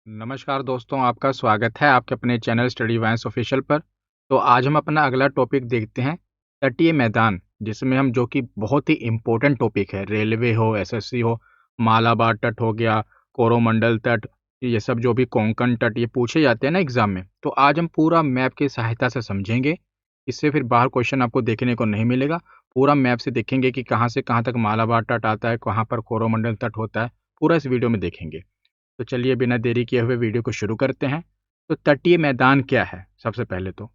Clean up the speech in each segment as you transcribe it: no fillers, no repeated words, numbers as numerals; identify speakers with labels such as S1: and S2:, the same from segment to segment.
S1: नमस्कार दोस्तों, आपका स्वागत है आपके अपने चैनल स्टडी वाइन्स ऑफिशियल पर। तो आज हम अपना अगला टॉपिक देखते हैं, तटीय मैदान, जिसमें हम जो कि बहुत ही इम्पोर्टेंट टॉपिक है, रेलवे हो, एसएससी हो, मालाबार तट हो गया, कोरोमंडल तट, ये सब जो भी कोंकण तट ये पूछे जाते हैं ना एग्जाम में। तो आज हम पूरा मैप की सहायता से समझेंगे। इससे फिर बाहर क्वेश्चन आपको देखने को नहीं मिलेगा। पूरा मैप से देखेंगे कि कहाँ से कहाँ तक मालाबार तट आता है, कहाँ पर कोरोमंडल तट होता है, पूरा इस वीडियो में देखेंगे। तो चलिए बिना देरी किए हुए वीडियो को शुरू करते हैं। तो तटीय मैदान क्या है? सबसे पहले तो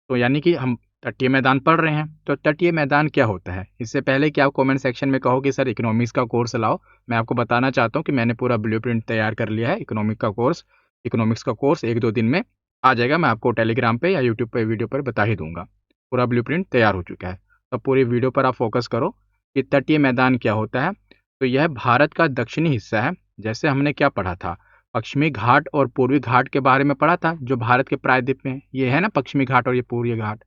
S1: यानी कि हम तटीय मैदान पढ़ रहे हैं, तो तटीय मैदान क्या होता है? इससे पहले कि आप कमेंट सेक्शन में कहो कि सर इकोनॉमिक्स का कोर्स लाओ, मैं आपको बताना चाहता हूँ कि मैंने पूरा ब्लूप्रिंट तैयार कर लिया है। इकोनॉमिक्स का कोर्स 1-2 दिन में आ जाएगा। मैं आपको टेलीग्राम पे या यूट्यूब पे वीडियो पर बता ही दूंगा। पूरा ब्लूप्रिंट तैयार हो चुका है। तो पूरी वीडियो पर आप फोकस करो कि तटीय मैदान क्या होता है। तो यह भारत का दक्षिणी हिस्सा है। जैसे हमने क्या पढ़ा था, पश्चिमी घाट और पूर्वी घाट के बारे में पढ़ा था, जो भारत के प्रायद्वीप में ये है ना, पश्चिमी घाट और ये पूर्वी घाट।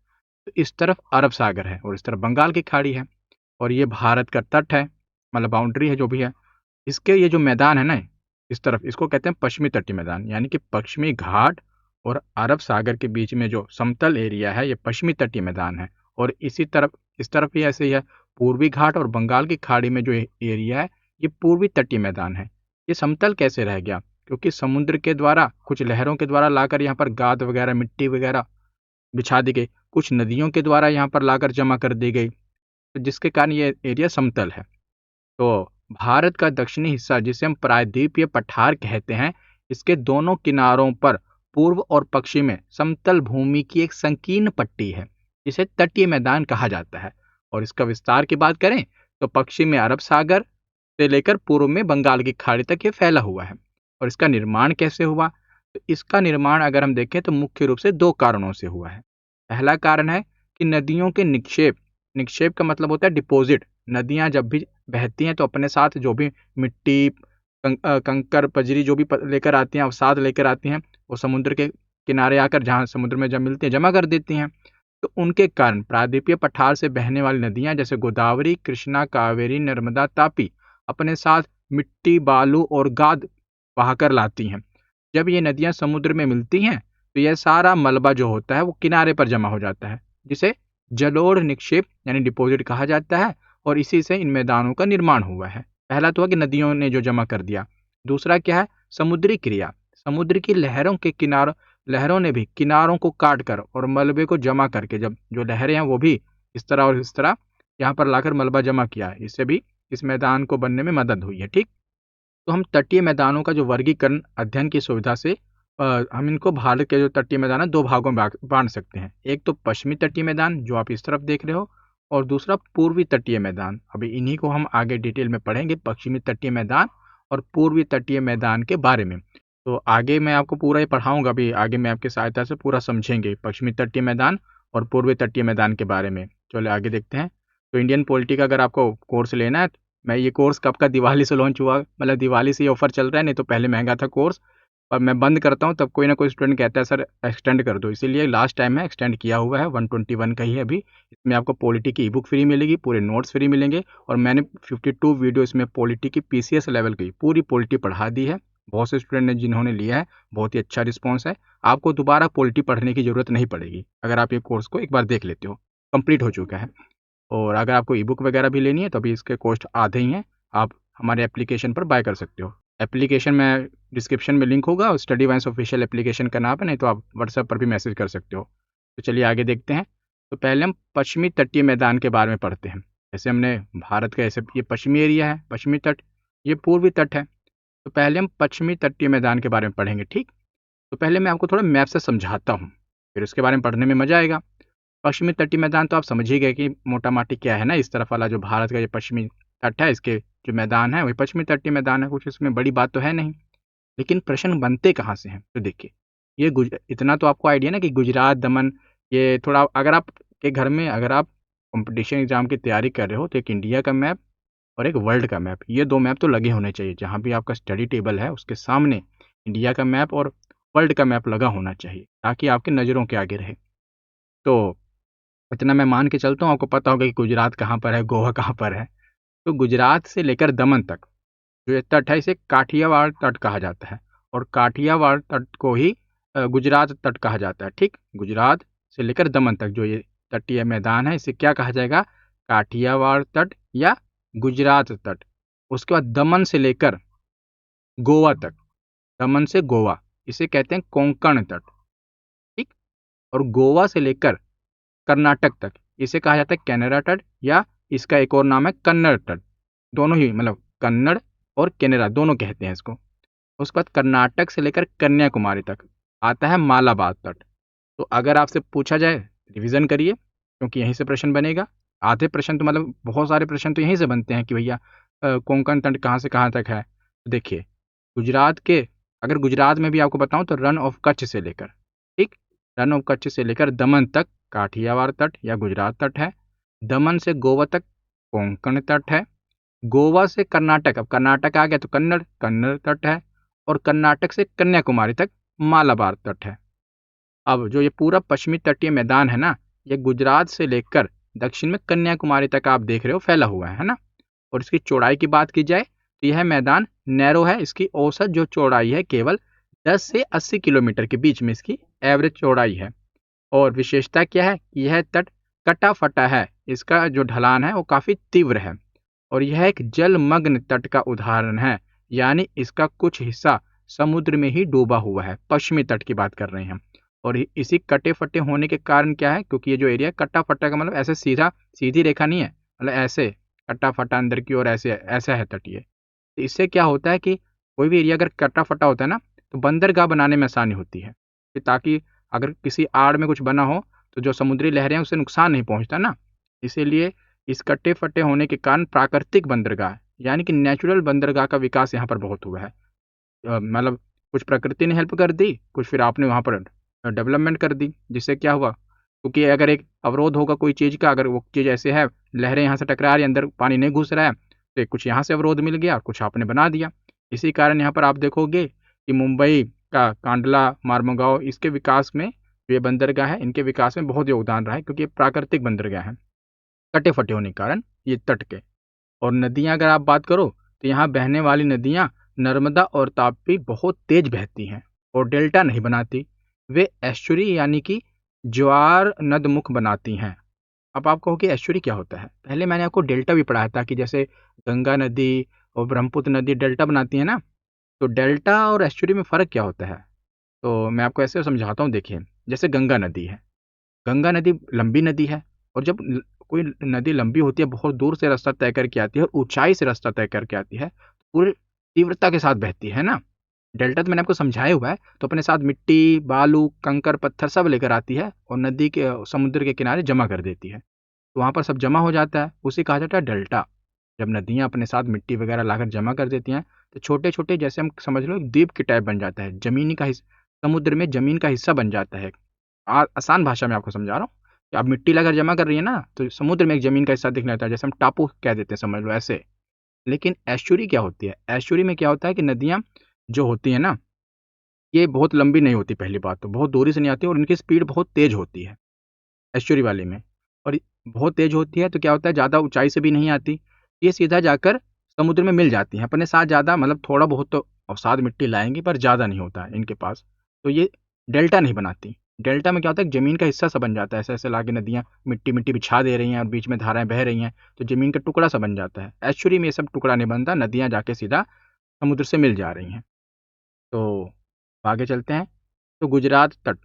S1: तो इस तरफ अरब सागर है और इस तरफ बंगाल की खाड़ी है, और ये भारत का तट है, मतलब बाउंड्री है जो भी है। इसके ये जो मैदान है ना, इस तरफ इसको कहते हैं पश्चिमी तटीय मैदान, यानी कि पश्चिमी घाट और अरब सागर के बीच में जो समतल एरिया है, ये पश्चिमी तटीय मैदान है। और इस तरफ भी ऐसे ही है। पूर्वी घाट और बंगाल की खाड़ी में जो एरिया है, ये पूर्वी तटीय मैदान है। ये समतल कैसे रह गया? क्योंकि समुद्र के द्वारा, कुछ लहरों के द्वारा लाकर यहाँ पर गाद वगैरह, मिट्टी वगैरह बिछा दी गई, कुछ नदियों के द्वारा यहाँ पर लाकर जमा कर दी गई, तो जिसके कारण ये एरिया समतल है। तो भारत का दक्षिणी हिस्सा, जिसे हम प्रायद्वीपीय पठार कहते हैं, इसके दोनों किनारों पर पूर्व और पश्चिम में समतल भूमि की एक संकीर्ण पट्टी है, जिसे तटीय मैदान कहा जाता है। और इसका विस्तार की बात करें तो पश्चिम में अरब सागर से लेकर पूर्व में बंगाल की खाड़ी तक ये फैला हुआ है। और इसका निर्माण कैसे हुआ? तो इसका निर्माण अगर हम देखें तो मुख्य रूप से 2 कारणों से हुआ है। पहला कारण है कि नदियों के निक्षेप, निक्षेप का मतलब होता है डिपॉजिट। नदियां जब भी बहती हैं तो अपने साथ जो भी मिट्टी, कंकर, पजरी जो भी लेकर आती हैं, साथ लेकर आती हैं, वो समुद्र के किनारे आकर, जहाँ समुद्र में जब मिलती हैं, जमा कर देती हैं। तो उनके कारण प्रायद्वीपीय पठार से बहने वाली नदियां जैसे गोदावरी, कृष्णा, कावेरी, नर्मदा, तापी अपने साथ मिट्टी, बालू और गाद बहाकर लाती हैं। जब ये नदियां समुद्र में मिलती हैं तो यह सारा मलबा जो होता है वो किनारे पर जमा हो जाता है, जिसे जलोढ़ निक्षेप यानी डिपॉजिट कहा जाता है। और इसी से इन मैदानों का निर्माण हुआ है। पहला तो है कि नदियों ने जो जमा कर दिया। दूसरा क्या है? समुद्री क्रिया। समुद्र की लहरों ने भी किनारों को काट कर और मलबे को जमा करके, जब जो लहरें हैं वो भी इस तरह और इस तरह यहाँ पर लाकर मलबा जमा किया है, इससे भी इस मैदान को बनने में मदद हुई है। ठीक। तो हम तटीय मैदानों का जो वर्गीकरण अध्ययन की सुविधा से हम इनको भारत के जो तटीय मैदान है 2 भागों में बांट सकते हैं। एक तो पश्चिमी तटीय मैदान जो आप इस तरफ देख रहे हो, और दूसरा पूर्वी तटीय मैदान। अभी इन्हीं को हम आगे डिटेल में पढ़ेंगे, पश्चिमी तटीय मैदान और पूर्वी तटीय मैदान के बारे में। तो आगे मैं आपको पूरा ही पढ़ाऊंगा। अभी आगे मैं आपकी सहायता से पूरा समझेंगे पश्चिमी तटीय मैदान और पूर्वी तटीय मैदान के बारे में। चलो आगे देखते हैं। तो इंडियन पॉलिटी का अगर आपको कोर्स लेना है, मैं ये कोर्स कब का, दिवाली से लॉन्च हुआ, मतलब दिवाली से ये ऑफर चल रहा है, नहीं तो पहले महंगा था कोर्स। और मैं बंद करता हूँ तब कोई ना कोई स्टूडेंट कहता है सर एक्सटेंड कर दो, इसीलिए लास्ट टाइम में एक्सटेंड किया हुआ है। 121 का ही है अभी। इसमें आपको पॉलिटी की ई बुक फ्री मिलेगी, पूरे नोट्स फ्री मिलेंगे, और मैंने 52 वीडियो इसमें पॉलिटी की पीसीएस लेवल की पूरी पॉलिटी पढ़ा दी है। बहुत से स्टूडेंट ने जिन्होंने लिया है, बहुत ही अच्छा रिस्पॉन्स है। आपको दोबारा पॉलिटी पढ़ने की जरूरत नहीं पड़ेगी अगर आप ये कोर्स को एक बार देख लेते हो। कंप्लीट हो चुका है। और अगर आपको ई बुक वगैरह भी लेनी है तो अभी इसके कॉस्ट आधे ही हैं। आप हमारे एप्लीकेशन पर बाय कर सकते हो। एप्लीकेशन में डिस्क्रिप्शन में लिंक होगा, और स्टडी वाइन्स ऑफिशियल एप्लीकेशन का नाम है, नहीं तो आप व्हाट्सएप पर भी मैसेज कर सकते हो। तो चलिए आगे देखते हैं। तो पहले हम पश्चिमी तटीय मैदान के बारे में पढ़ते हैं। जैसे हमने भारत का, ऐसे ये पश्चिमी एरिया है, पश्चिमी तट, ये पूर्वी तट है। तो पहले हम पश्चिमी तटीय मैदान के बारे में पढ़ेंगे। ठीक। तो पहले मैं आपको थोड़ा मैप से समझाता हूँ, फिर उसके बारे में पढ़ने में मजा आएगा। पश्चिमी तटीय मैदान तो आप समझ ही गए कि मोटा माटी क्या है ना। इस तरफ वाला जो भारत का ये पश्चिमी तट है, इसके जो मैदान है वही पश्चिमी तटीय मैदान है। कुछ इसमें बड़ी बात तो है नहीं। लेकिन प्रश्न बनते कहाँ से हैं? तो देखिए, ये इतना तो आपको आइडिया ना कि गुजरात, दमन, ये थोड़ा, अगर आप के घर में, अगर आप कंपटीशन एग्जाम की तैयारी कर रहे हो तो एक इंडिया का मैप और एक वर्ल्ड का मैप, ये 2 मैप तो लगे होने चाहिए। जहाँ भी आपका स्टडी टेबल है उसके सामने इंडिया का मैप और वर्ल्ड का मैप लगा होना चाहिए, ताकि आपके नज़रों के आगे रहे। तो इतना मैं मान के चलता हूँ, आपको पता होगा कि गुजरात कहाँ पर है, गोवा कहाँ पर है। तो गुजरात से लेकर दमन तक जो ये तट है, इसे काठियावाड़ तट कहा जाता है। और काठियावाड़ तट को ही गुजरात तट कहा जाता है। ठीक, गुजरात से लेकर दमन तक जो ये तटीय मैदान है इसे क्या कहा जाएगा? काठियावाड़ तट या गुजरात तट। उसके बाद दमन से लेकर गोवा तक, दमन से गोवा, इसे कहते हैं कोंकण तट। ठीक, और गोवा से लेकर कर्नाटक तक इसे कहा जाता है कैनरा तट, या इसका एक और नाम है कन्नड़ तट। दोनों ही मतलब कन्नड़ और केनरा दोनों कहते हैं इसको। उसके बाद कर्नाटक से लेकर कन्याकुमारी तक आता है मालाबार तट। तो अगर आपसे पूछा जाए, रिवीजन करिए क्योंकि यहीं से प्रश्न बनेगा। आधे प्रश्न तो मतलब बहुत सारे प्रश्न तो यहीं से बनते हैं कि भैया कोंकण तट कहाँ से कहाँ तक है। तो देखिए, गुजरात के, अगर गुजरात में भी आपको बताऊं तो रन ऑफ कच्छ से लेकर, ठीक, रन ऑफ कच्छ से लेकर दमन तक काठियावाड़ तट या गुजरात तट है। दमन से गोवा तक कोंकण तट है। गोवा से कर्नाटक, अब कर्नाटक आ गया तो कन्नड़, कन्नड़ तट है। और कर्नाटक से कन्याकुमारी तक मालाबार तट है। अब जो ये पूरा पश्चिमी तटीय मैदान है ना, ये गुजरात से लेकर दक्षिण में कन्याकुमारी तक आप देख रहे हो फैला हुआ है ना। और इसकी चौड़ाई की बात की जाए तो यह मैदान नैरो है। इसकी औसत जो चौड़ाई है केवल 10 से 80 किलोमीटर के बीच में इसकी एवरेज चौड़ाई है। और विशेषता क्या है? यह तट कटा फटा है, इसका जो ढलान है वो काफ़ी तीव्र है। और यह एक जलमग्न तट का उदाहरण है, यानी इसका कुछ हिस्सा समुद्र में ही डूबा हुआ है। पश्चिमी तट की बात कर रहे हैं हम। और इसी कटे फटे होने के कारण क्या है, क्योंकि ये जो एरिया कटा फटा का मतलब ऐसे सीधी रेखा नहीं है, मतलब ऐसे कटा फटा अंदर की ओर ऐसे ऐसा है तट ये। तो इससे क्या होता है कि कोई भी एरिया अगर कटा फटा होता है ना, तो बंदरगाह बनाने में आसानी होती है, कि ताकि अगर किसी आड़ में कुछ बना हो तो जो समुद्री लहरें हैं उससे नुकसान नहीं पहुंचता ना। इसीलिए इस कट्टे फट्टे होने के कारण प्राकृतिक बंदरगाह यानी कि नेचुरल बंदरगाह का विकास यहाँ पर बहुत हुआ है। मतलब कुछ प्रकृति ने हेल्प कर दी, कुछ फिर आपने वहाँ पर डेवलपमेंट कर दी, जिससे क्या हुआ, क्योंकि अगर एक अवरोध होगा कोई चीज़ का, अगर वो चीज़ ऐसे है लहरें यहाँ से टकरा रही है, अंदर पानी नहीं घुस रहा है, तो कुछ यहाँ से अवरोध मिल गया और कुछ आपने बना दिया। इसी कारण यहाँ पर आप देखोगे कि मुंबई का कांडला मार्मुगांव, इसके विकास में जो ये बंदरगाह है इनके विकास में बहुत योगदान रहा है, क्योंकि ये प्राकृतिक बंदरगाह है कटे फटे होने के कारण ये तट के। और नदियाँ अगर आप बात करो तो यहाँ बहने वाली नदियाँ नर्मदा और ताप्ती बहुत तेज बहती हैं और डेल्टा नहीं बनाती, वे एस्चुरी यानी कि ज्वार नदमुख बनाती हैं। अब आप कहो कि एस्चुरी क्या होता है? पहले मैंने आपको डेल्टा भी पढ़ाया था कि जैसे गंगा नदी और ब्रह्मपुत्र नदी डेल्टा बनाती है ना, तो डेल्टा और एस्चुरी में फ़र्क क्या होता है? तो मैं आपको ऐसे समझाता हूँ। देखिए, जैसे गंगा नदी है, गंगा नदी लंबी नदी है, और जब कोई नदी लंबी होती है, बहुत दूर से रास्ता तय करके आती है और ऊंचाई से रास्ता तय करके आती है, तो पूरी तीव्रता के साथ बहती है ना। डेल्टा तो मैंने आपको समझाया हुआ है, तो अपने साथ मिट्टी, बालू, कंकर, पत्थर सब लेकर आती है और नदी के समुद्र के किनारे जमा कर देती है। तो वहाँ पर सब जमा हो जाता है, उसे कहा जाता है डेल्टा। जब नदियाँ अपने साथ मिट्टी वगैरह लाकर जमा कर देती हैं, तो छोटे छोटे, जैसे हम समझ लो एक द्वीप के टाइप बन जाता है, जमीनी का हिस्सा, समुद्र में जमीन का हिस्सा बन जाता है। आसान भाषा में आपको समझा रहा हूँ कि आप मिट्टी लाकर जमा कर रही है ना, तो समुद्र में एक जमीन का हिस्सा दिखने लगता है, जैसे हम टापू कह देते हैं, समझ लो ऐसे। लेकिन एस्चुरी क्या होती है? एस्चुरी में क्या होता है कि नदियाँ जो होती है ना, ये बहुत लंबी नहीं होती, पहली बात तो बहुत दूरी से नहीं आती और इनकी स्पीड बहुत तेज होती है एस्चुरी वाले में। और बहुत तेज होती है तो क्या होता है, ज़्यादा ऊंचाई से भी नहीं आती, ये सीधा जाकर समुद्र में मिल जाती हैं अपने साथ। ज़्यादा मतलब थोड़ा बहुत तो अवसाद मिट्टी लाएंगी, पर ज़्यादा नहीं होता है इनके पास, तो ये डेल्टा नहीं बनाती। डेल्टा में क्या होता है, जमीन का हिस्सा सा बन जाता है, ऐसे ऐसे लाके नदियाँ मिट्टी मिट्टी बिछा दे रही हैं और बीच में धाराएं बह रही हैं, तो जमीन का टुकड़ा सा बन जाता है। एस्चुरी में ये सब टुकड़ा नहीं बनता, नदियाँ जाके सीधा समुद्र से मिल जा रही हैं। तो आगे चलते हैं। तो गुजरात तट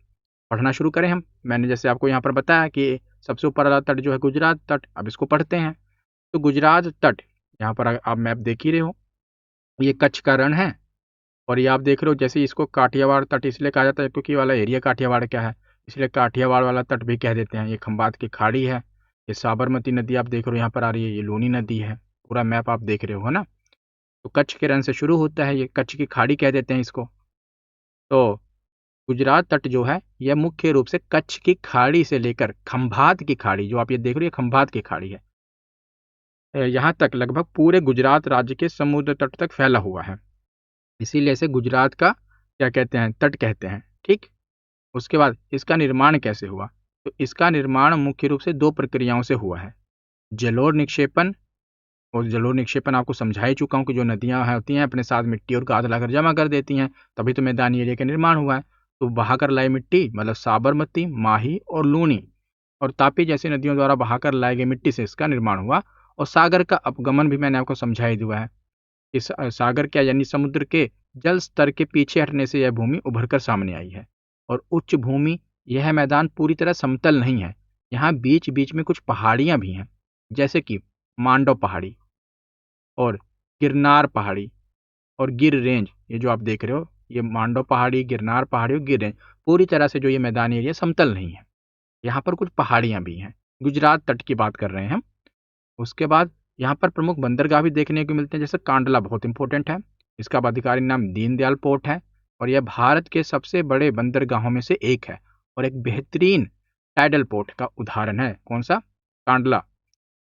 S1: पढ़ना शुरू करें हम। मैंने जैसे आपको यहाँ पर बताया कि सबसे ऊपर वाला तट जो है गुजरात तट, अब इसको पढ़ते हैं। तो गुजरात तट, यहाँ पर आप मैप देख ही रहे हो, ये कच्छ का रण है। और ये आप देख रहे हो, जैसे इसको काठियावाड़ तट इसलिए कहा जाता है क्योंकि ये वाला एरिया काठियावाड़ क्या है, इसलिए काठियावाड़ वाला तट भी कह देते हैं। ये खंबात की खाड़ी है, ये साबरमती नदी आप देख रहे हो यहाँ पर आ रही है, ये लूनी नदी है। पूरा मैप आप देख रहे हो ना। तो कच्छ के रण से शुरू होता है, ये कच्छ की खाड़ी कह देते हैं इसको। तो गुजरात तट जो है यह मुख्य रूप से कच्छ की खाड़ी से लेकर खंभात की खाड़ी, जो आप ये देख रहे हो, ये खंभात की खाड़ी है, यहाँ तक लगभग पूरे गुजरात राज्य के समुद्र तट तक फैला हुआ है। इसीलिए इसे गुजरात का क्या कहते हैं, तट कहते हैं। ठीक, उसके बाद इसका निर्माण कैसे हुआ? तो इसका निर्माण मुख्य रूप से दो प्रक्रियाओं से हुआ है, जलोढ़ निक्षेपण और जलोढ़ निक्षेपण आपको समझा ही चुका हूँ कि जो नदियाँ होती हैं अपने साथ मिट्टी और गाद लाकर जमा कर देती हैं, तभी तो मैदानी एरिया का निर्माण हुआ है। तो बहाकर लाई मिट्टी मतलब साबरमती, माही और लूनी और तापी जैसी नदियों द्वारा बहाकर लाई गई मिट्टी से इसका निर्माण हुआ। और सागर का अपगमन भी मैंने आपको समझा ही दिया है। इस सागर क्या यानी समुद्र के जल स्तर के पीछे हटने से यह भूमि उभरकर सामने आई है। और उच्च भूमि, यह मैदान पूरी तरह समतल नहीं है, यहाँ बीच बीच में कुछ पहाड़ियाँ भी हैं, जैसे कि मांडव पहाड़ी और गिरनार पहाड़ी और गिर रेंज। ये जो आप देख रहे हो, ये मांडव पहाड़ी, गिरनार पहाड़ी और गिर रेंज। पूरी तरह से जो ये मैदानी एरिया समतल नहीं है, यहाँ पर कुछ पहाड़ियाँ भी हैं। गुजरात तट की बात कर रहे हैं हम। उसके बाद यहाँ पर प्रमुख बंदरगाह भी देखने को मिलते हैं, जैसे कांडला बहुत इंपॉर्टेंट है, इसका आधिकारिक नाम दीनदयाल पोर्ट है और यह भारत के सबसे बड़े बंदरगाहों में से एक है और एक बेहतरीन टाइडल पोर्ट का उदाहरण है। कौन सा? कांडला।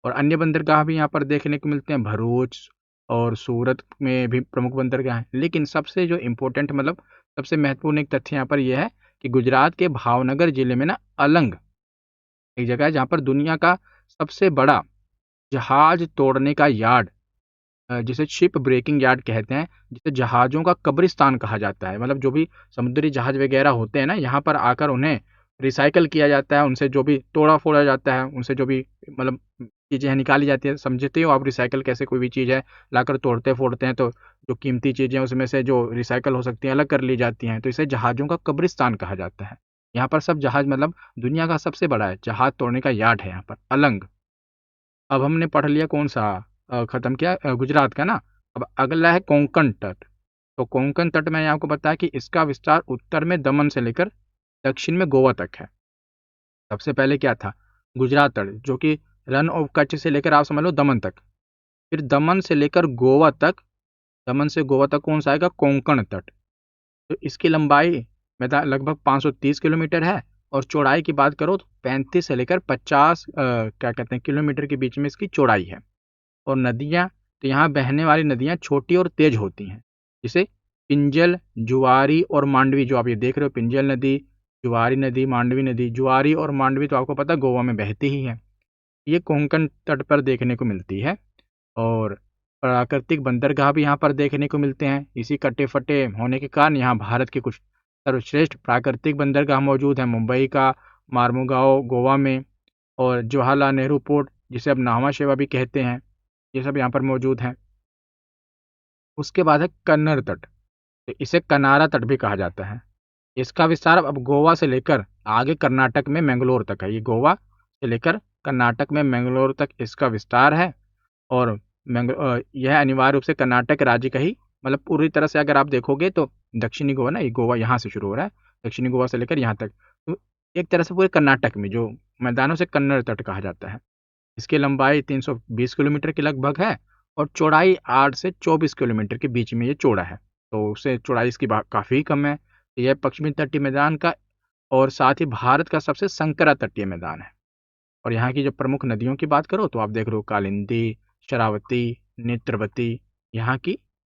S1: और अन्य बंदरगाह भी यहाँ पर देखने को मिलते हैं, भरूच और सूरत में भी प्रमुख बंदरगाह हैं। लेकिन सबसे जो इम्पोर्टेंट मतलब सबसे महत्वपूर्ण एक तथ्य यहाँ पर यह है कि गुजरात के भावनगर जिले में ना अलंग एक जगह है जहाँ पर दुनिया का सबसे बड़ा जहाज तोड़ने का यार्ड, जिसे शिप ब्रेकिंग यार्ड कहते हैं, जिसे जहाज़ों का कब्रिस्तान कहा जाता है। मतलब जो भी समुद्री जहाज वगैरह होते हैं ना, यहाँ पर आकर उन्हें रिसाइकल किया जाता है, उनसे जो भी तोड़ा फोड़ा जाता है, उनसे जो भी मतलब चीज़ें हैं निकाली जाती है। समझते हो आप रिसाइकल कैसे? कोई भी चीज़ है लाकर तोड़ते फोड़ते हैं तो जो कीमती चीज़ें हैं उसमें से जो रिसाइकल हो सकती हैं अलग कर ली जाती हैं, तो इसे जहाज़ों का कब्रिस्तान कहा जाता है। यहाँ पर सब जहाज मतलब दुनिया का सबसे बड़ा है जहाज तोड़ने का यार्ड है यहाँ पर अलंग। अब हमने पढ़ लिया कौन सा, खत्म किया गुजरात का ना। अब अगला है कोंकण तट। तो कोंकण तट मैंने आपको बताया कि इसका विस्तार उत्तर में दमन से लेकर दक्षिण में गोवा तक है। सबसे पहले क्या था? गुजरात तट, जो कि रन ऑफ कच्छ से लेकर आप समझ लो दमन तक। फिर दमन से लेकर गोवा तक, दमन से गोवा तक कौन सा आएगा? कोंकण तट। तो इसकी लंबाई लगभग 530 किलोमीटर है और चौड़ाई की बात करो तो 35 से लेकर 50 क्या कहते हैं किलोमीटर के बीच में इसकी चौड़ाई है। और नदियाँ, तो यहाँ बहने वाली नदियाँ छोटी और तेज होती हैं, जिसे पिंजल, जुआरी और मांडवी, जो आप ये देख रहे हो पिंजल नदी, जुआरी नदी, मांडवी नदी। जुआरी और मांडवी तो आपको पता है गोवा में बहती ही है। ये कोंकण तट पर देखने को मिलती है। और प्राकृतिक बंदरगाह भी यहाँ पर देखने को मिलते हैं। इसी कटे फटे होने के कारण यहाँ भारत के कुछ सर्वश्रेष्ठ प्राकृतिक बंदरगाह मौजूद हैं। मुंबई का मार्मुगाओ गोवा में, और जवाहरलाल नेहरू पोर्ट जिसे अब नावा शेवा भी कहते हैं, ये सब यहाँ पर मौजूद हैं। उसके बाद है कन्नड़ तट, तो इसे कनारा तट भी कहा जाता है। इसका विस्तार अब गोवा से लेकर आगे कर्नाटक में मैंगलोर तक है। ये गोवा से लेकर कर्नाटक में मैंगलोर तक इसका विस्तार है। और यह अनिवार्य रूप से कर्नाटक राज्य का ही मतलब पूरी तरह से अगर आप देखोगे तो दक्षिणी गोवा ना, ये गोवा यहाँ से शुरू हो रहा है, दक्षिणी गोवा से लेकर यहाँ तक, तो एक तरह से पूरे कर्नाटक में जो मैदानों से कन्नड़ तट कहा जाता है। इसकी लंबाई 320 किलोमीटर के लगभग है और चौड़ाई 8 से 24 किलोमीटर के बीच में ये चौड़ा है। तो उससे चौड़ाई इसकी काफ़ी कम है। यह पश्चिमी तटीय मैदान का और साथ ही भारत का सबसे संकरा तटीय मैदान है। और यहाँ की जो प्रमुख नदियों की बात करो तो आप देख रहे हो कालिंदी, शरावती, नेत्रवती।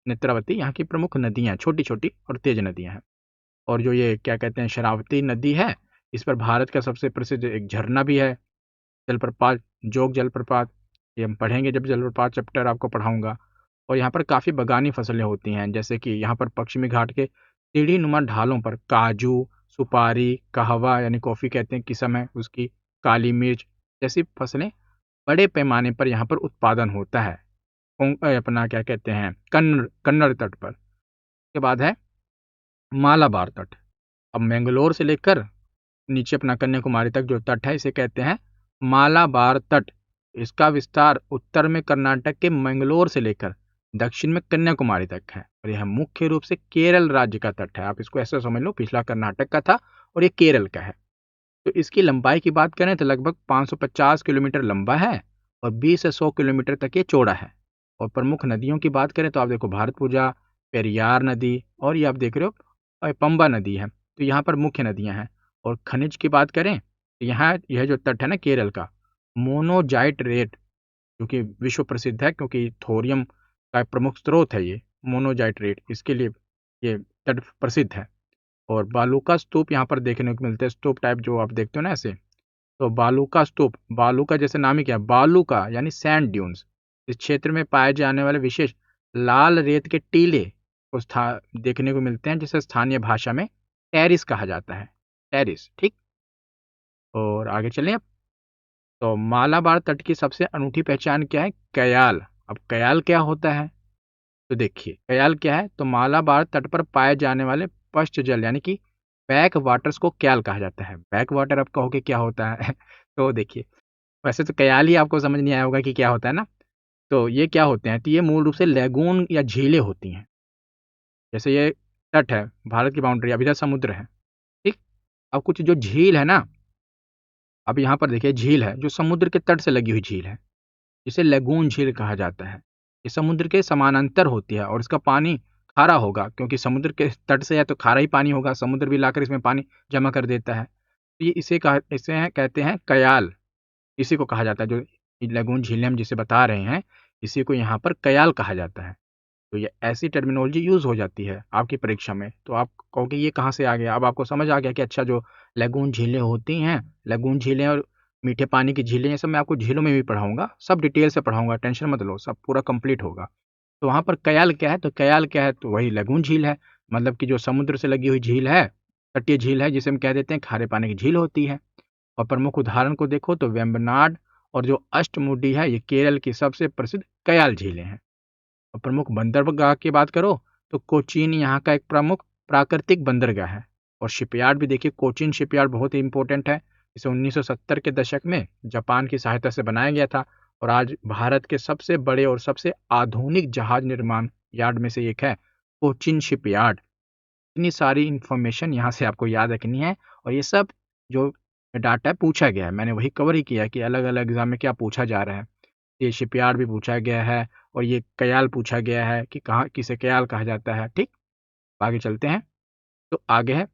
S1: नेत्रावती यहाँ की प्रमुख नदियाँ, छोटी छोटी और तेज नदियाँ हैं। और जो ये क्या कहते हैं शरावती नदी है, इस पर भारत का सबसे प्रसिद्ध एक झरना भी है, जलप्रपात, जोग जलप्रपात। ये हम पढ़ेंगे जब जलप्रपात चैप्टर आपको पढ़ाऊंगा। और यहाँ पर काफ़ी बगानी फसलें होती हैं, जैसे कि यहाँ पर पश्चिमी घाट के सीढ़ी नुमा ढालों पर काजू, सुपारी, कहवा यानी कॉफ़ी कहते हैं किस्म है उसकी, काली मिर्च जैसी फसलें बड़े पैमाने पर यहाँ पर उत्पादन होता है। अपना क्या कहते हैं कन्नड़ कन्नड़ तट पर। उसके बाद है मालाबार तट। अब मैंगलोर से लेकर नीचे अपना कन्याकुमारी तक जो तट है इसे कहते हैं मालाबार तट। इसका विस्तार उत्तर में कर्नाटक के मैंगलोर से लेकर दक्षिण में कन्याकुमारी तक है और यह मुख्य रूप से केरल राज्य का तट है। आप इसको ऐसे समझ लो, पिछला कर्नाटक का था और ये केरल का है। तो इसकी लंबाई की बात करें तो लगभग 550 किलोमीटर लंबा है और 20 से 100 किलोमीटर तक ये चौड़ा है। और प्रमुख नदियों की बात करें तो आप देखो भारतपुजा, पेरियार नदी और ये आप देख रहे हो पंबा नदी है। तो यहाँ पर मुख्य नदियाँ हैं। और खनिज की बात करें तो यहाँ यह जो तट है ना केरल का, मोनोजाइट रेट, जो कि विश्व प्रसिद्ध है क्योंकि थोरियम का प्रमुख स्रोत है ये मोनोजाइट रेट, इसके लिए ये तट प्रसिद्ध है। और बालू का स्तूप यहाँ पर देखने को मिलते हैं, स्तूप टाइप जो आप देखते हो ना ऐसे। तो बालू का स्तूप, बालू का जैसे नाम ही क्या है बालू का यानी सैंड ड्यून्स, इस क्षेत्र में पाए जाने वाले विशेष लाल रेत के टीले को देखने को मिलते हैं, जिसे स्थानीय भाषा में टेरिस कहा जाता है। टेरिस, ठीक। और आगे चलें अब। तो मालाबार तट की सबसे अनूठी पहचान क्या है? कयाल। अब कयाल क्या होता है? तो देखिए कयाल क्या है। तो मालाबार तट पर पाए जाने वाले पश्च जल यानी कि बैक वाटर्स को कयाल कहा जाता है। बैक वाटर अब कहोगे क्या होता है? तो देखिए, वैसे तो कयाल ही आपको समझ नहीं आया होगा कि क्या होता है ना। तो ये क्या होते हैं? तो ये मूल रूप से लेगून या झीलें होती हैं। जैसे ये तट है, भारत की बाउंड्री, अब इधर समुद्र है, ठीक। अब कुछ जो झील है ना, अब यहाँ पर देखिए झील है जो समुद्र के तट से लगी हुई झील है, जिसे लेगून झील कहा जाता है। ये समुद्र के समानांतर होती है और इसका पानी खारा होगा, क्योंकि समुद्र के तट से है तो खारा ही पानी होगा, समुद्र भी लाकर इसमें पानी जमा कर देता है। तो ये इसे कहते हैं कयाल। इसी को कहा जाता है, जो लेगून झीलें हम जिसे बता रहे हैं, इसी को यहाँ पर कयाल कहा जाता है। तो ये ऐसी टर्मिनोलॉजी यूज़ हो जाती है आपकी परीक्षा में, तो आप कहोगे ये कहाँ से आ गया? अब आपको समझ आ गया कि अच्छा, जो लेगून झीलें होती हैं, लेगून झीलें और मीठे पानी की झीलें, ये सब मैं आपको झीलों में भी पढ़ाऊंगा, सब डिटेल से पढ़ाऊंगा, टेंशन मत लो, सब पूरा कंप्लीट होगा। तो वहाँ पर कयाल क्या है? तो कयाल क्या है? तो वही लेगून झील है, मतलब कि जो समुद्र से लगी हुई झील है, तटीय झील है, जिसे हम कह देते हैं खारे पानी की झील होती है। और प्रमुख उदाहरण को देखो तो वेम्बनाड और जो अष्टमुडी है, ये केरल की सबसे प्रसिद्ध कयाल झीलें हैं। और प्रमुख बंदरगाह की बात करो तो कोचीन यहाँ का एक प्रमुख प्राकृतिक बंदरगाह है। और शिपयार्ड भी देखिए, कोचीन शिपयार्ड बहुत ही इंपॉर्टेंट है। इसे 1970 के दशक में जापान की सहायता से बनाया गया था और आज भारत के सबसे बड़े और सबसे आधुनिक जहाज निर्माण यार्ड में से एक है कोचीन शिपयार्ड। इतनी सारी इंफॉर्मेशन यहाँ से आपको याद रखनी है, और ये सब जो डाटा पूछा गया है, मैंने वही कवर ही किया कि अलग अलग एग्जाम में क्या पूछा जा रहा है। ये शिपयार्ड भी पूछा गया है और ये कयाल पूछा गया है कि कहाँ किसे कयाल कहा जाता है, ठीक। आगे चलते हैं। तो आगे है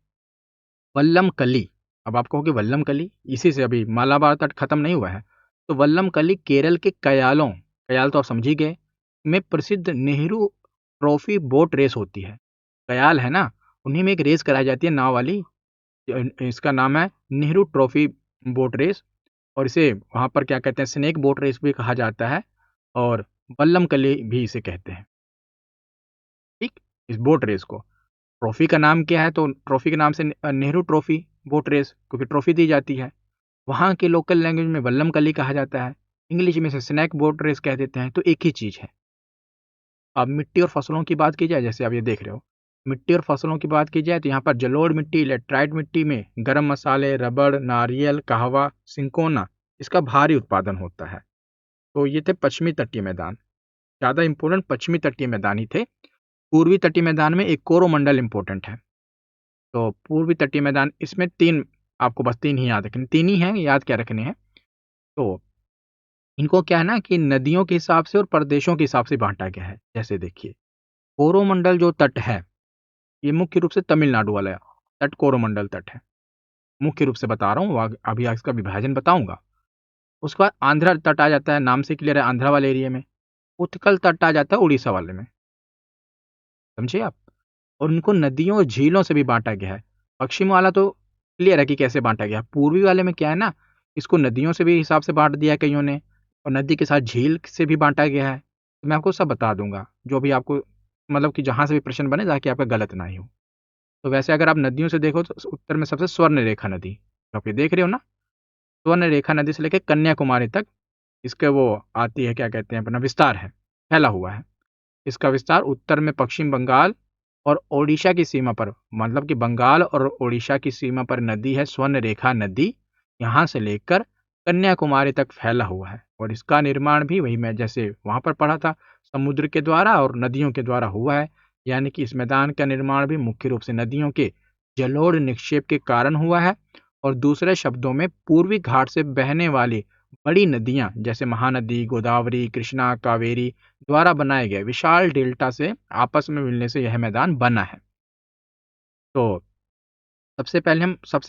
S1: वल्लम कली। अब आप कहोगे वल्लम कली, इसी से अभी मालाबार तट खत्म नहीं हुआ है। तो वल्लम कली केरल के कयालों, कयाल तो आप समझ ही गए, में प्रसिद्ध नेहरू ट्रॉफी बोट रेस होती है। कयाल है ना, उन्हीं में एक रेस कराई जाती है नाव वाली, इसका नाम है नेहरू ट्रॉफी बोट रेस। और इसे वहाँ पर क्या कहते हैं, स्नेक बोट रेस भी कहा जाता है, और वल्लम कली भी इसे कहते हैं, ठीक। इस बोट रेस को, ट्रॉफी का नाम क्या है? तो ट्रॉफी के नाम से नेहरू ट्रॉफी बोट रेस, क्योंकि ट्रॉफी दी जाती है। वहाँ के लोकल लैंग्वेज में वल्लम कली कहा जाता है, इंग्लिश में से स्नैक बोट रेस कह देते हैं, तो एक ही चीज़ है। अब मिट्टी और फसलों की बात की जाए, जैसे आप ये देख रहे हो, मिट्टी और फसलों की बात की जाए तो यहाँ पर जलोढ़ मिट्टी, लेटराइट मिट्टी में गर्म मसाले, रबड़, नारियल, कहवा, सिंकोना, इसका भारी उत्पादन होता है। तो ये थे पश्चिमी तटीय मैदान, ज़्यादा इंपॉर्टेंट पश्चिमी तटीय मैदान ही थे। पूर्वी तटीय मैदान में एक कोरोमंडल इंपॉर्टेंट है। तो पूर्वी तटीय मैदान, इसमें तीन, आपको बस तीन ही याद रखने, तीन ही हैं, याद क्या रखने हैं। तो इनको क्या है ना कि नदियों के हिसाब से और प्रदेशों के हिसाब से बांटा गया है। जैसे देखिए, कोरोमंडल जो तट है, ये मुख्य रूप से तमिलनाडु वाला तट कोरोमंडल तट है, मुख्य रूप से बता रहा हूँ, अभी इसका विभाजन बताऊंगा। उसके बाद आंध्रा तट आ जाता है, नाम से क्लियर है, आंध्रा वाले एरिया में। उत्कल तट आ जाता है उड़ीसा वाले में, समझे आप। और उनको नदियों और झीलों से भी बांटा गया है। पश्चिम वाला तो क्लियर है कि कैसे बांटा गया। पूर्वी वाले में क्या है ना, इसको नदियों से भी हिसाब से बांट दिया है कईयों ने, और नदी के साथ झील से भी बांटा गया है। तो मैं आपको सब बता दूंगा, जो भी आपको मतलब कि जहाँ से भी प्रश्न बने, ताकि आपका गलत ना ही हो। तो वैसे अगर आप नदियों से देखो तो उत्तर में सबसे स्वर्ण रेखा नदी, तो आप ये देख रहे हो ना, स्वर्ण रेखा नदी से लेकर कन्याकुमारी तक इसके वो आती है, क्या कहते हैं, अपना विस्तार है, फैला हुआ है। इसका विस्तार उत्तर में पश्चिम बंगाल और ओडिशा की सीमा पर, मतलब कि बंगाल और ओडिशा की सीमा पर नदी है स्वर्ण रेखा नदी, यहाँ से लेकर कन्याकुमारी तक फैला हुआ है। और इसका निर्माण भी वही मैं जैसे वहाँ पर पढ़ा था, समुद्र के द्वारा और नदियों के द्वारा हुआ है। यानी कि इस मैदान का निर्माण भी मुख्य रूप से नदियों के जलोढ़ निक्षेप के कारण हुआ है। और दूसरे शब्दों में पूर्वी घाट से बहने वाली बड़ी नदियां जैसे महानदी, गोदावरी, कृष्णा, कावेरी द्वारा बनाए गए विशाल डेल्टा से आपस में मिलने से यह मैदान बना है। तो सबसे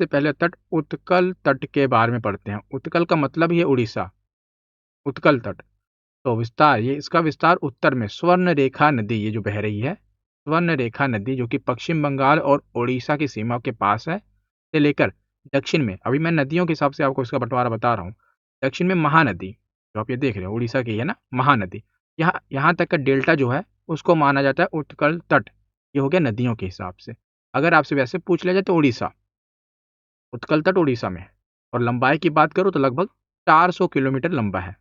S1: पहले तट उत्कल तट के बारे में पढ़ते हैं। उत्कल का मतलब ही है उड़ीसा, उत्कल तट। तो विस्तार, ये इसका विस्तार उत्तर में स्वर्ण रेखा नदी, ये जो बह रही है स्वर्ण रेखा नदी, जो कि पश्चिम बंगाल और ओडिशा की सीमा के पास है, से लेकर दक्षिण में, अभी मैं नदियों के हिसाब से आपको इसका बंटवारा बता रहा हूँ, दक्षिण में महानदी, जो आप ये देख रहे हो उड़ीसा की है ना महानदी, यहाँ यहाँ तक का डेल्टा जो है उसको माना जाता है उत्कल तट। ये हो गया नदियों के हिसाब से। अगर आपसे वैसे पूछ लिया जाए तो उड़ीसा, उत्कल तट उड़ीसा में है। और लंबाई की बात करो तो लगभग 400 किलोमीटर लंबा है।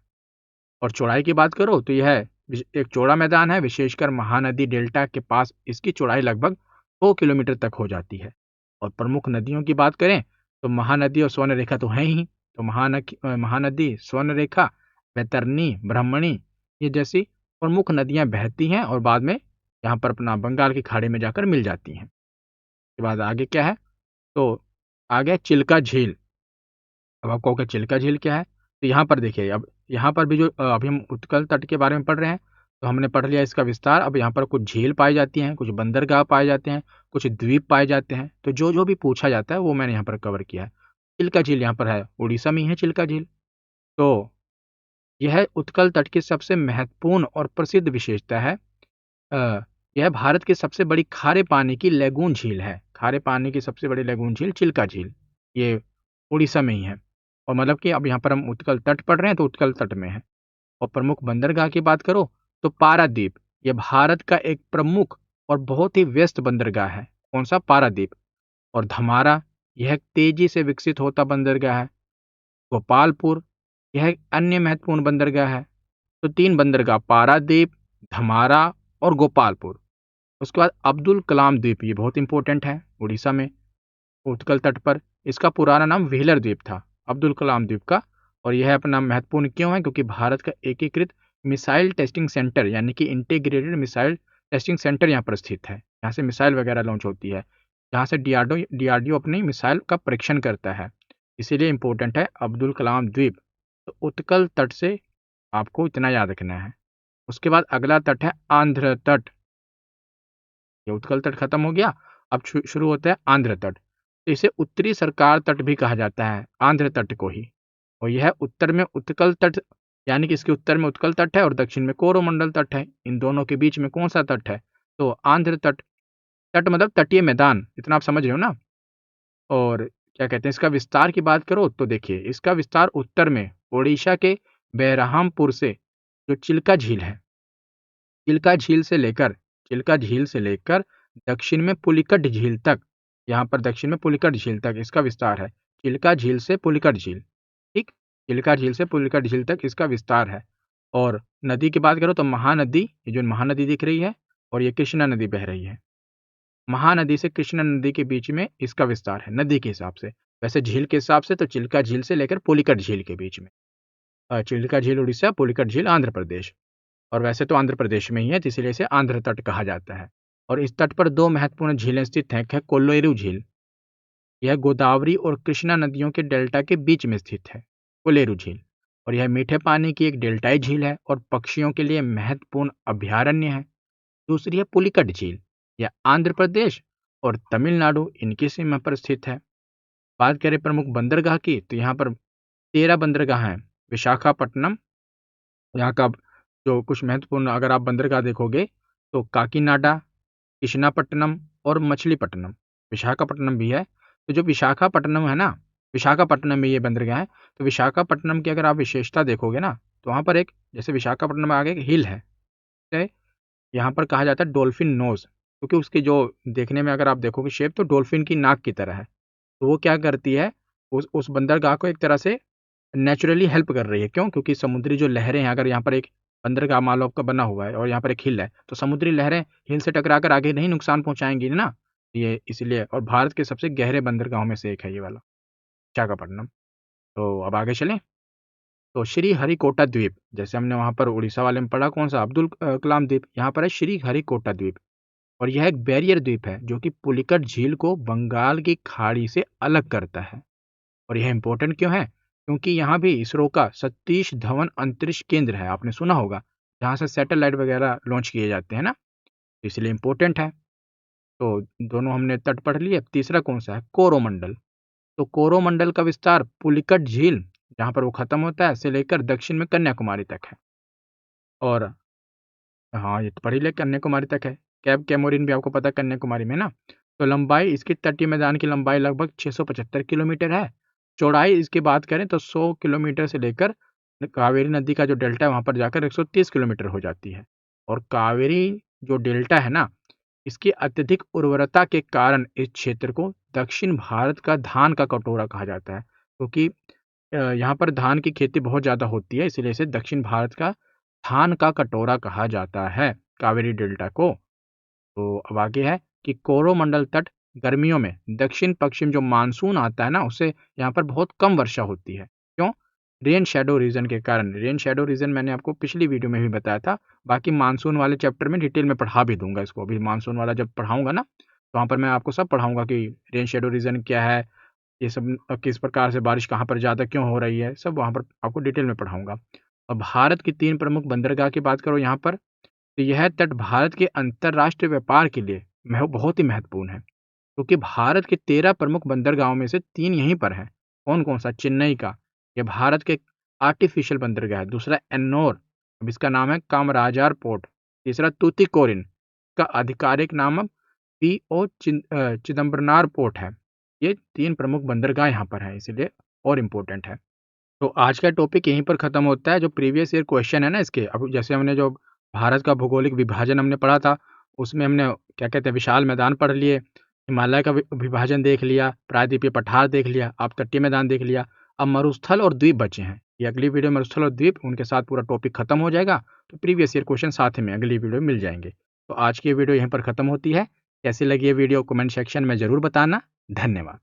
S1: और चौड़ाई की बात करो तो यह एक चौड़ा मैदान है, विशेषकर महानदी डेल्टा के पास इसकी चौड़ाई लगभग 100 किलोमीटर तक हो जाती है। और प्रमुख नदियों की बात करें तो महानदी और स्वर्ण रेखा तो है ही। तो महानदी, स्वर्ण रेखा, बैतरनी, ब्राह्मणी, ये जैसी प्रमुख नदियां बहती हैं और बाद में यहाँ पर अपना बंगाल की खाड़ी में जाकर मिल जाती हैं। उसके बाद आगे क्या है, तो आगे चिल्का झील। अब आप कहोगे चिल्का झील क्या है, तो यहाँ पर देखिए, अब यहाँ पर भी जो अभी हम उत्कल तट के बारे में पढ़ रहे हैं, तो हमने पढ़ लिया इसका विस्तार। अब यहाँ पर कुछ झील पाई जाती हैं, कुछ बंदरगाह पाए जाते हैं, कुछ द्वीप पाए जाते हैं। तो जो जो भी पूछा जाता है वो मैंने यहाँ पर कवर किया है। चिल्का झील यहाँ पर है, उड़ीसा में ही है चिल्का झील। तो यह उत्कल तट की सबसे महत्वपूर्ण और प्रसिद्ध विशेषता है। अ, यह भारत की सबसे बड़ी खारे पानी की लैगून झील है। खारे पानी की सबसे बड़ी लैगून झील चिल्का झील, ये उड़ीसा में ही है। और मतलब कि अब यहाँ पर हम उत्कल तट पढ़ रहे हैं तो उत्कल तट में है। और प्रमुख बंदरगाह की बात करो तो पारादीप, यह भारत का एक प्रमुख और बहुत ही व्यस्त बंदरगाह है। कौन सा? पारादीप। और धमारा, यह एक तेजी से विकसित होता बंदरगाह है। गोपालपुर, यह एक अन्य महत्वपूर्ण बंदरगाह है। तो 3 बंदरगाह, पारादीप, धमारा और गोपालपुर। उसके बाद अब्दुल कलाम द्वीप, ये बहुत इंपॉर्टेंट है उड़ीसा में, उत्कल तट पर। इसका पुराना नाम व्हीलर द्वीप था, अब्दुल कलाम द्वीप का। और यह अपना महत्वपूर्ण क्यों है? क्योंकि भारत का एकीकृत मिसाइल टेस्टिंग सेंटर यानी कि इंटीग्रेटेड मिसाइल टेस्टिंग सेंटर यहाँ पर स्थित है। यहाँ से मिसाइल वगैरह लॉन्च होती है, जहाँ से डीआरडीओ अपनी मिसाइल का परीक्षण करता है। इसीलिए इंपॉर्टेंट है अब्दुल कलाम द्वीप। तो उत्कल तट से आपको इतना याद रखना है। उसके बाद अगला तट है आंध्र तट। ये उत्कल तट खत्म हो गया, अब शुरू होता है आंध्र तट। तो इसे उत्तरी सरकार तट भी कहा जाता है, आंध्र तट को ही। और यह उत्तर में उत्कल तट, यानी कि इसके उत्तर में उत्कल तट है और दक्षिण में कोरोमंडल तट है। इन दोनों के बीच में कौन सा तट है? तो आंध्र तट। तट मतलब तटीय मैदान, इतना आप समझ रहे हो ना। और क्या कहते हैं, इसका विस्तार की बात करो तो देखिए, इसका विस्तार उत्तर में ओडिशा के बेरहामपुर से जो चिल्का झील से लेकर दक्षिण में पुलिकट झील तक, यहाँ पर दक्षिण में पुलिकट झील तक इसका विस्तार है। चिल्का झील से पुलिकट झील, ठीक, चिल्का झील से पुलिकट झील तक इसका विस्तार है। और नदी की बात करो तो महानदी, ये जो महानदी दिख रही है, और ये कृष्णा नदी बह रही है। महानदी से कृष्णा नदी के बीच में इसका विस्तार है नदी के हिसाब से। वैसे झील के हिसाब से तो चिल्का झील से लेकर पुलिकट झील के बीच में। चिल्का झील उड़ीसा, पुलिकट झील आंध्र प्रदेश। और वैसे तो आंध्र प्रदेश में ही है, तो इसीलिए इसे आंध्र तट कहा जाता है। और इस तट पर 2 महत्वपूर्ण झीलें स्थित हैं। एक है कोल्लेरू झील, यह गोदावरी और कृष्णा नदियों के डेल्टा के बीच में स्थित है, कोल्लेरू झील। और यह मीठे पानी की एक डेल्टाई झील है और पक्षियों के लिए महत्वपूर्ण अभयारण्य है। दूसरी है पुलिकट झील, यह आंध्र प्रदेश और तमिलनाडु इनकी सीमा पर स्थित है। बात करें प्रमुख बंदरगाह की तो यहाँ पर 13 बंदरगाह हैं। विशाखापट्टनम, यहाँ का जो कुछ महत्वपूर्ण अगर आप बंदरगाह देखोगे तो काकीनाडा, कृष्णापट्टनम और मछलीपट्टनम। विशाखापट्टनम भी है। तो जो विशाखापट्टनम है ना, विशाखापट्टनम में ये बंदरगाह है। तो विशाखापट्टनम की अगर आप विशेषता देखोगे ना, तो वहाँ पर एक, जैसे विशाखापट्टनम में आगे एक हिल है, ठीक? यहाँ पर कहा जाता है डॉल्फिन नोज, क्योंकि उसकी जो देखने में अगर आप देखोगे शेप तो डॉल्फिन की नाक की तरह है। तो वो क्या करती है, उस बंदरगाह को एक तरह से नेचुरली हेल्प कर रही है। क्यों? क्योंकि समुद्री जो लहरें हैं, अगर यहाँ पर एक बंदरगाह मान लो आपका बना हुआ है और यहाँ पर एक हिल है, तो समुद्री लहरें हिल से टकरा कर आगे नहीं नुकसान पहुंचाएंगी ना, ये इसलिए। और भारत के सबसे गहरे बंदरगाहों में से एक है ये वाला विशाखापट्टनम। तो अब आगे चलें, तो श्री हरिकोटा द्वीप, जैसे हमने वहाँ पर उड़ीसा वाले में पढ़ा, कौन सा? अब्दुल कलाम द्वीप। यहाँ पर है श्री हरिकोटा द्वीप। और यह एक बैरियर द्वीप है जो कि पुलिकट झील को बंगाल की खाड़ी से अलग करता है। और यह इंपॉर्टेंट क्यों है? क्योंकि यहाँ भी इसरो का सतीश धवन अंतरिक्ष केंद्र है, आपने सुना होगा, जहाँ से सैटेलाइट वगैरह लॉन्च किए जाते हैं ना, तो इसलिए इंपॉर्टेंट है। तो दोनों हमने तट पढ़ लिए। अब तीसरा कौन सा है? कोरोमंडल। तो कोरोमंडल का विस्तार पुलिकट झील, जहाँ पर वो खत्म होता है, से लेकर दक्षिण में कन्याकुमारी तक है। और हाँ, ये तो पढ़ ही ले, कन्याकुमारी तक है। कैप कैमोरिन भी आपको पता है कन्याकुमारी में ना। तो लंबाई इसकी, तटीय मैदान की लंबाई लगभग 675 किलोमीटर है। चौड़ाई इसकी बात करें तो 100 किलोमीटर से लेकर कावेरी नदी का जो डेल्टा है वहाँ पर जाकर 130 किलोमीटर हो जाती है। और कावेरी जो डेल्टा है ना, इसकी अत्यधिक उर्वरता के कारण इस क्षेत्र को दक्षिण भारत का धान का कटोरा कहा जाता है, क्योंकि यहाँ पर धान की खेती बहुत ज़्यादा होती है, इसलिए इसे दक्षिण भारत का धान का कटोरा कहा जाता है, कावेरी डेल्टा को। तो अब आगे है कि कोरोमंडल तट गर्मियों में दक्षिण पश्चिम जो मानसून आता है ना, उससे यहाँ पर बहुत कम वर्षा होती है। क्यों? रेन शैडो रीजन के कारण। रेन शैडो रीजन मैंने आपको पिछली वीडियो में भी बताया था। बाकी मानसून वाले चैप्टर में डिटेल में पढ़ा भी दूंगा इसको। अभी मानसून वाला जब पढ़ाऊंगा ना, तो वहाँ पर मैं आपको सब पढ़ाऊंगा कि रेन शैडो रीजन क्या है, ये सब किस प्रकार से बारिश कहाँ पर ज़्यादा क्यों हो रही है, सब वहाँ पर आपको डिटेल में पढ़ाऊंगा। और भारत की 3 प्रमुख बंदरगाह की बात करो यहाँ पर, तो यह तट भारत के अंतर्राष्ट्रीय व्यापार के लिए बहुत ही महत्वपूर्ण है, क्योंकि भारत के 13 प्रमुख बंदरगाहों में से 3 यहीं पर हैं। कौन-कौन सा? चेन्नई का, यह भारत के आर्टिफिशियल बंदरगाह है। दूसरा एन्नोर, अब इसका नाम है कामराजार पोर्ट। तीसरा तूतीकोरिन, का आधिकारिक नाम पीओ चिदम्बरनार पोर्ट है। ये 3 प्रमुख बंदरगाह यहाँ पर हैं, इसीलिए और इम्पोर्टेंट है। तो आज का टॉपिक यहीं पर ख़त्म होता है। जो प्रीवियस ईयर क्वेश्चन है ना इसके, अब जैसे हमने जो भारत का भौगोलिक विभाजन हमने पढ़ा था, उसमें हमने क्या कहते हैं विशाल मैदान पढ़ लिए, हिमालय का विभाजन देख लिया, प्रायद्वीपीय पठार देख लिया, अब तटीय मैदान देख लिया। अब मरुस्थल और द्वीप बचे हैं। ये अगली वीडियो मरुस्थल और द्वीप, उनके साथ पूरा टॉपिक खत्म हो जाएगा। तो प्रीवियस ईयर क्वेश्चन साथ में अगली वीडियो में मिल जाएंगे। तो आज की वीडियो यहीं पर ख़त्म होती है। कैसी लगी ये वीडियो कमेंट सेक्शन में ज़रूर बताना। धन्यवाद।